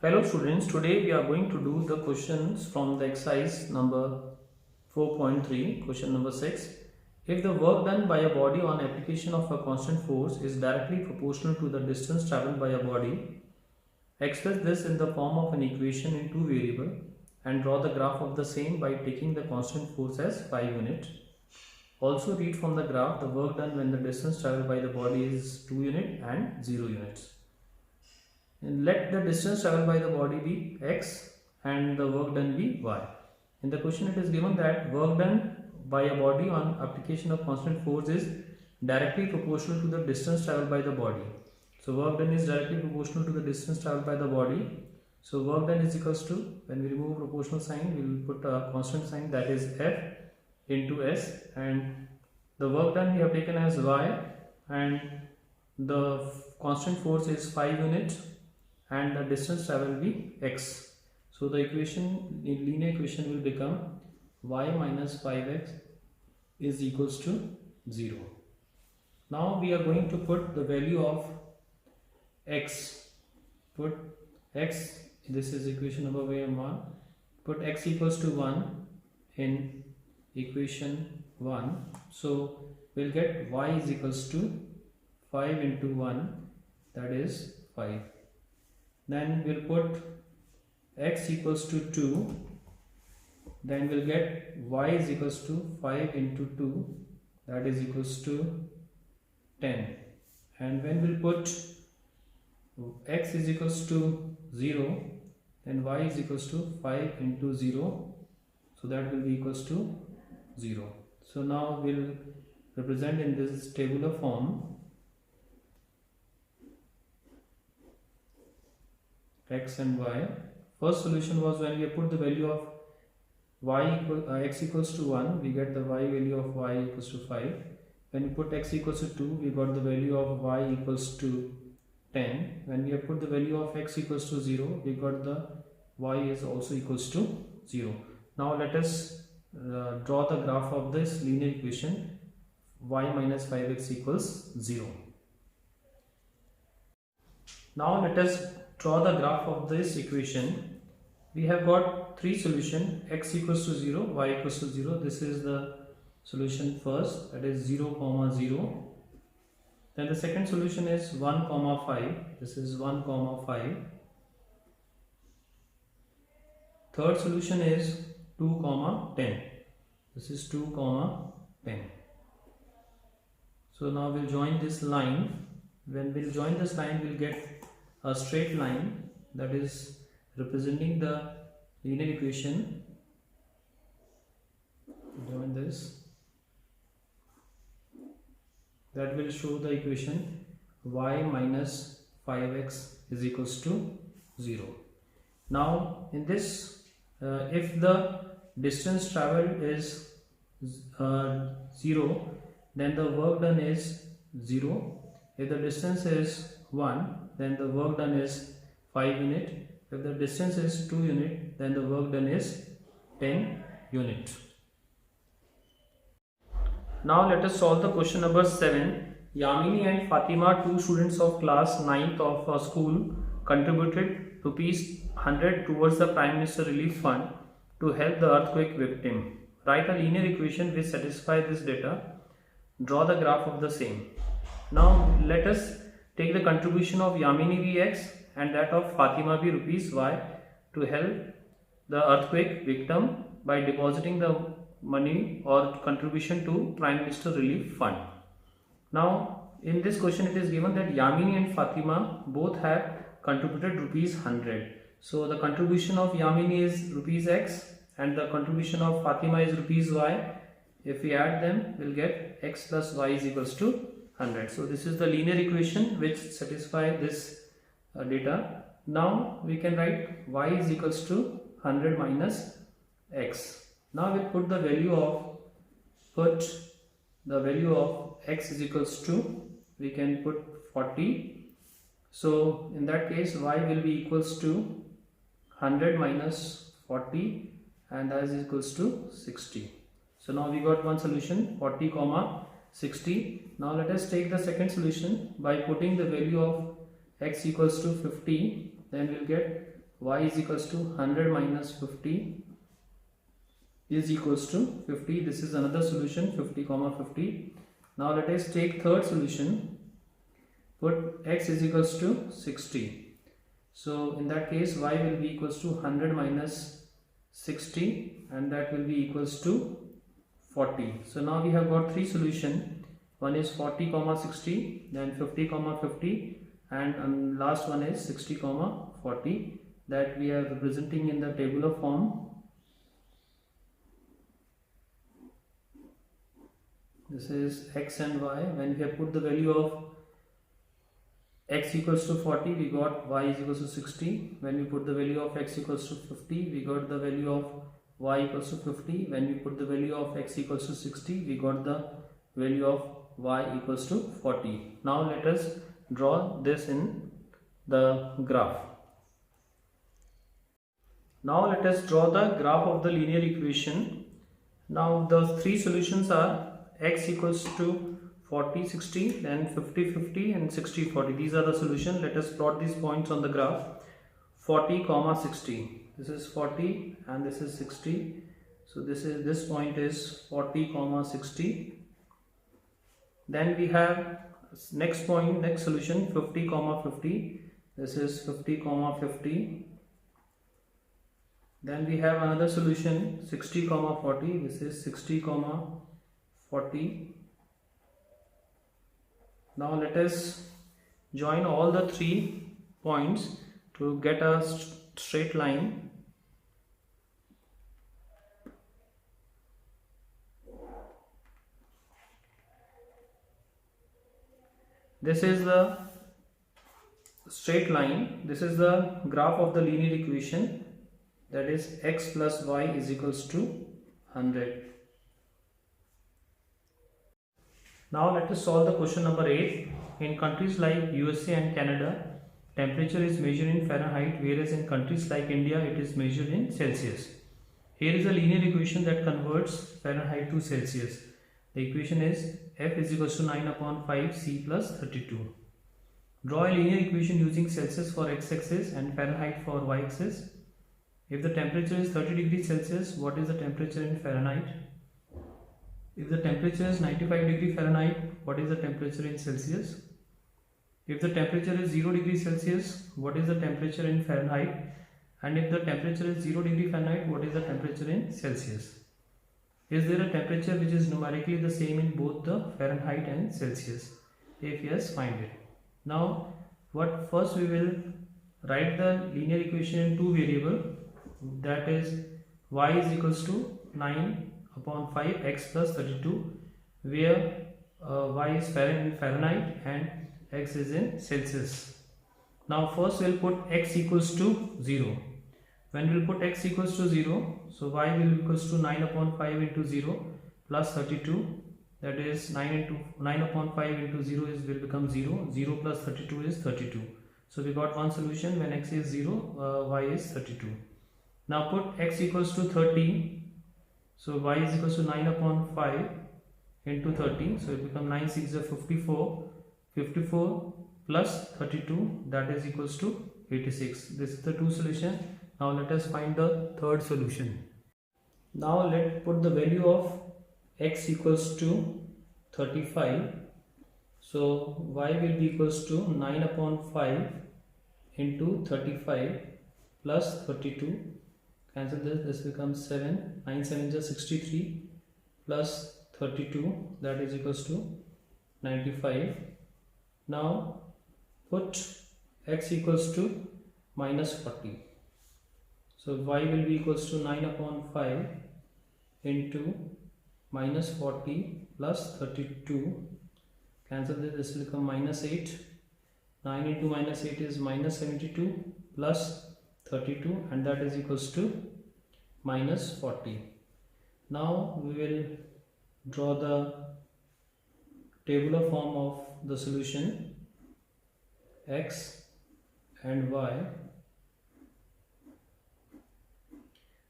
Fellow students, today we are going to do the questions from the exercise number 4.3, question number 6. If the work done by a body on application of a constant force is directly proportional to the distance travelled by a body, express this in the form of an equation in two variables and draw the graph of the same by taking the constant force as 5 units. Also read from the graph the work done when the distance travelled by the body is 2 units and 0 units. And let the distance travelled by the body be x and the work done be y. In the question it is given that work done by a body on application of constant force is directly proportional to the distance travelled by the body. So work done is directly proportional to the distance travelled by the body. So work done is equals to, when we remove proportional sign, we will put a constant sign, that is F into S, and the work done we have taken as y and the constant force is 5 units and the distance travel will be x. So the equation, in linear equation, will become y minus 5x is equals to 0. Now we are going to put the value of x. Put x, this is equation number 1. Put x equals to 1 in equation 1. So we'll get y is equals to 5 into 1, that is 5. Then we'll put x equals to 2, then we'll get y is equals to 5 into 2, that is equals to 10. And when we'll put x is equals to 0, then y is equals to 5 into 0, so that will be equals to 0. So now we'll represent in this tabular form x and y. First solution was when we put the value of x equals to 1, we get the y value of y equals to 5. When we put x equals to 2, we got the value of y equals to 10. When we have put the value of x equals to 0, we got the y is also equals to 0. Now let us draw the graph of this linear equation y minus 5x equals 0. Now let us draw the graph of this equation. We have got three solutions, x equals to 0, y equals to 0. This is the solution first, that is 0 comma 0. Then the second solution is 1 comma 5. This is 1 comma 5. Third solution is 2 comma 10. This is 2 comma 10. So now we'll join this line. When we'll join this line, we'll get a straight line that is representing the linear equation. Join this. That will show the equation y minus 5x is equals to 0. Now in this, if the distance traveled is 0, then the work done is 0. If the distance is 1, then the work done is 5 units. If the distance is 2 units, then the work done is 10 units. Now let us solve the question number 7. Yamini and Fatima, two students of class 9th of a school, contributed rupees 100 towards the Prime Minister Relief Fund to help the earthquake victim. Write a linear equation which satisfies this data. Draw the graph of the same. Now let us take the contribution of Yamini be x and that of Fatima be rupees y to help the earthquake victim by depositing the money or contribution to Prime Minister Relief Fund. Now in this question it is given that Yamini and Fatima both have contributed rupees 100. So the contribution of Yamini is rupees x and the contribution of Fatima is rupees y. If we add them, we will get x plus y is equals to 100. So this is the linear equation which satisfies this data. Now we can write y is equals to 100 minus x. Now we put the value of x is equals to, we can put 40. So in that case y will be equals to 100 minus 40 and that is equals to 60. So now we got one solution, 40 comma 60. Now let us take the second solution by putting the value of x equals to 50, then we'll get y is equals to 100 minus 50 is equals to 50. This is another solution, 50 comma 50. Now let us take third solution. Put x is equals to 60. So in that case y will be equals to 100 minus 60 and that will be equals to 40. So now we have got three solutions. One is 40 comma 60, then 50 comma 50, and last one is 60 comma 40 that we are representing in the tabular form. This is x and y. When we have put the value of x equals to 40, we got y is equals to 60. When we put the value of x equals to 50, we got the value of y equals to 50. When we put the value of x equals to 60, we got the value of y equals to 40. Now let us draw this in the graph. Now let us draw the graph of the linear equation. Now the three solutions are x equals to 40 60, then 50 50 and 60 40. These are the solutions. Let us plot these points on the graph. 40 comma 60. This is 40 and this is 60. So this point is 40 comma 60. Then we have next point, next solution, 50 comma 50. This is 50 comma 50. Then we have another solution, 60 comma 40. This is 60 comma 40. Now let us join all the 3 points to get a straight line. This is the straight line. This is the graph of the linear equation, that is x plus y is equals to 100. Now let us solve the question number 8. In countries like USA and Canada, temperature is measured in Fahrenheit, whereas in countries like India it is measured in Celsius. Here is a linear equation that converts Fahrenheit to Celsius. The equation is F is equals to 9 upon 5 C plus 32. Draw a linear equation using Celsius for x-axis and Fahrenheit for y-axis. If the temperature is 30 degrees Celsius, what is the temperature in Fahrenheit? If the temperature is 95 degrees Fahrenheit, what is the temperature in Celsius? If the temperature is 0 degrees Celsius, what is the temperature in Fahrenheit? And if the temperature is 0 degree Fahrenheit, what is the temperature in Celsius? Is there a temperature which is numerically the same in both the Fahrenheit and Celsius? If yes, find it. Now, first we will write the linear equation in two variables, that is y is equals to 9 upon 5 x plus 32, where y is in Fahrenheit and x is in Celsius. Now first we will put x equals to 0. When we will put x equals to 0, so y will be equals to 9 upon 5 into 0 plus 32, that is 9 upon 5 into 0 will become 0, 0 plus 32 is 32. So we got one solution. When x is 0, y is 32. Now put x equals to 30, so y is equals to 9 upon 5 into 30, so it becomes 9 6 is 54, 54 plus 32, that is equals to 86. This is the two solution. Now let us find the third solution. Now let's put the value of x equals to 35. So y will be equals to 9 upon 5 into 35 plus 32. Cancel this, this becomes 7. 9 7 is 63 plus 32, that is equals to 95. Now put x equals to minus 40. So y will be equals to 9 upon 5 into minus 40 plus 32. Cancel this, this will become minus 8. 9 into minus 8 is minus 72 plus 32, and that is equals to minus 40. Now we will draw the tabular form of the solution x and y.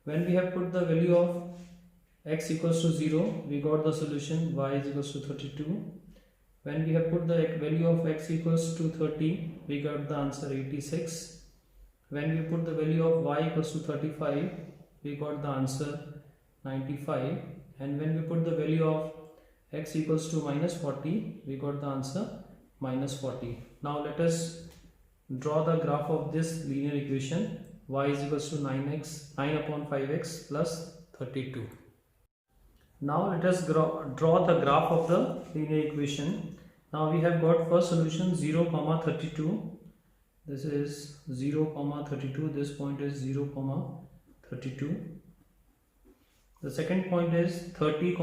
When we have put the value of x equals to 0, we got the solution y is equals to 32. When we have put the value of x equals to 30, we got the answer 86. when we put the value of y equals to 35, we got the answer 95, and when we put the value of x equals to minus 40, we got the answer minus 40. Now let us draw the graph of this linear equation. Y is equals to 9 upon 5x plus 32. Now let us draw the graph of the linear equation. Now we have got first solution 0, 32. This is 0, 32. This point is 0, 32. The second point is 30,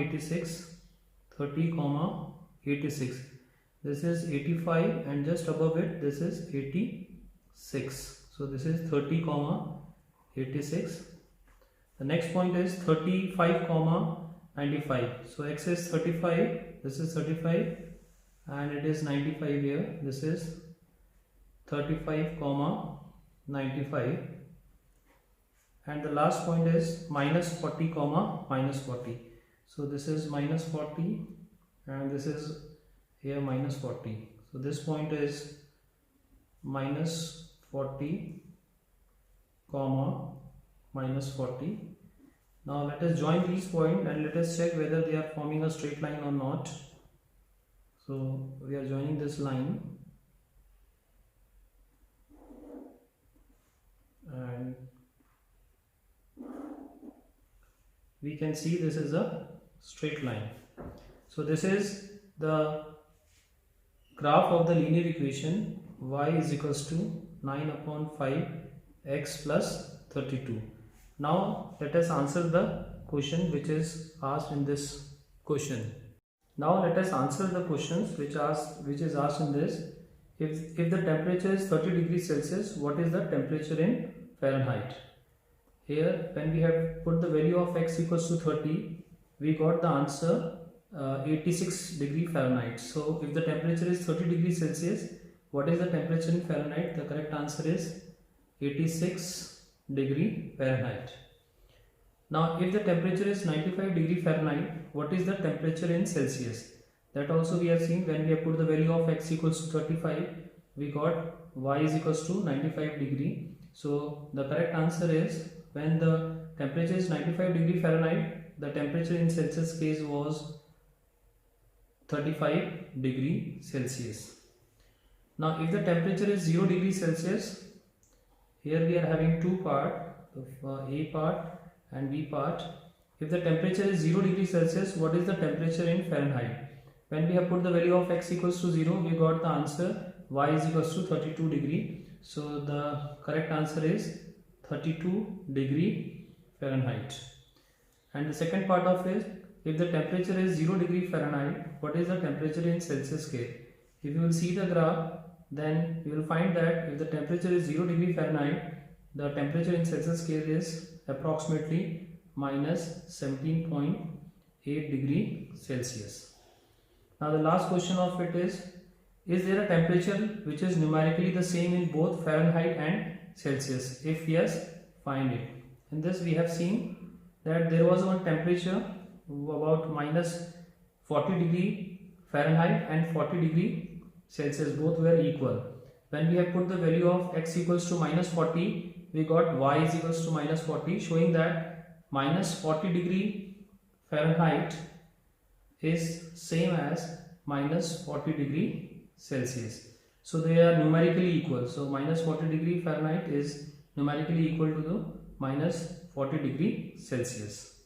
86. 30, 86. This is 85, and just above it this is 86. So this is 30, 86. The next point is 35, 95. So x is 35, this is 35, and it is 95 here. This is 35, 95. And the last point is minus 40, minus 40. So this is minus 40, and this is here minus 40. So this point is minus 40, minus 40. Now let us join these points and let us check whether they are forming a straight line or not. So we are joining this line, and we can see this is a straight line. So this is the graph of the linear equation y is equals to 9 upon 5 x plus 32. Now let us answer the question which is asked in this question. Now let us answer the questions which is asked in this. If the temperature is 30 degrees Celsius, what is the temperature in Fahrenheit? Here when we have put the value of x equals to 30, we got the answer 86 degree Fahrenheit. So if the temperature is 30 degrees Celsius, what is the temperature in Fahrenheit? The correct answer is 86 degree Fahrenheit. Now if the temperature is 95 degree Fahrenheit, what is the temperature in Celsius? That also we have seen. When we have put the value of x equals to 35, we got y is equals to 95 degree. So the correct answer is, when the temperature is 95 degree Fahrenheit, the temperature in Celsius case was 35 degree Celsius. Now if the temperature is 0 degree Celsius, here we are having two parts, A part and B part. If the temperature is 0 degree Celsius, what is the temperature in Fahrenheit? When we have put the value of x equals to 0, we got the answer y is equals to 32 degree. So the correct answer is 32 degree Fahrenheit. And the second part of it, if the temperature is 0 degree Fahrenheit, what is the temperature in Celsius scale? If you will see the graph, then you will find that if the temperature is 0 degree Fahrenheit, the temperature in Celsius scale is approximately minus 17.8 degree Celsius. Now the last question of it is there a temperature which is numerically the same in both Fahrenheit and Celsius? If yes, find it. In this we have seen that there was one temperature about minus 40 degree Fahrenheit and 40 degree Celsius, both were equal. When we have put the value of x equals to minus 40, we got y is equals to minus 40, showing that minus 40 degree Fahrenheit is same as minus 40 degree Celsius. So they are numerically equal. So minus 40 degree Fahrenheit is numerically equal to the minus 40 degree Celsius.